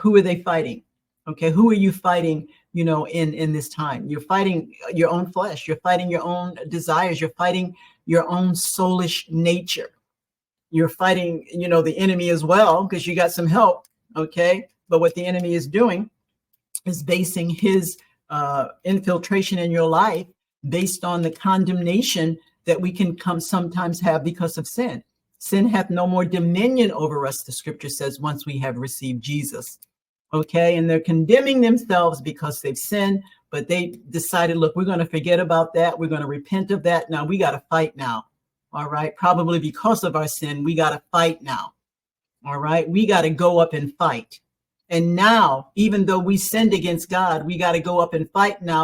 Who are they fighting? Okay, who are you fighting, in this time? You're fighting your own flesh. You're fighting your own desires. You're fighting your own soulish nature. You're fighting, the enemy as well, because you got some help. Okay, but what the enemy is doing is basing his infiltration in your life based on the condemnation that we can sometimes have because of sin. Sin hath no more dominion over us, the scripture says, once we have received Jesus. Okay, and they're condemning themselves because they've sinned, but they decided, look, we're going to forget about that. We're going to repent of that. Now we got to fight now. All right, probably because of our sin, we got to fight now. All right, we got to go up and fight. And now, even though we sinned against God, we got to go up and fight now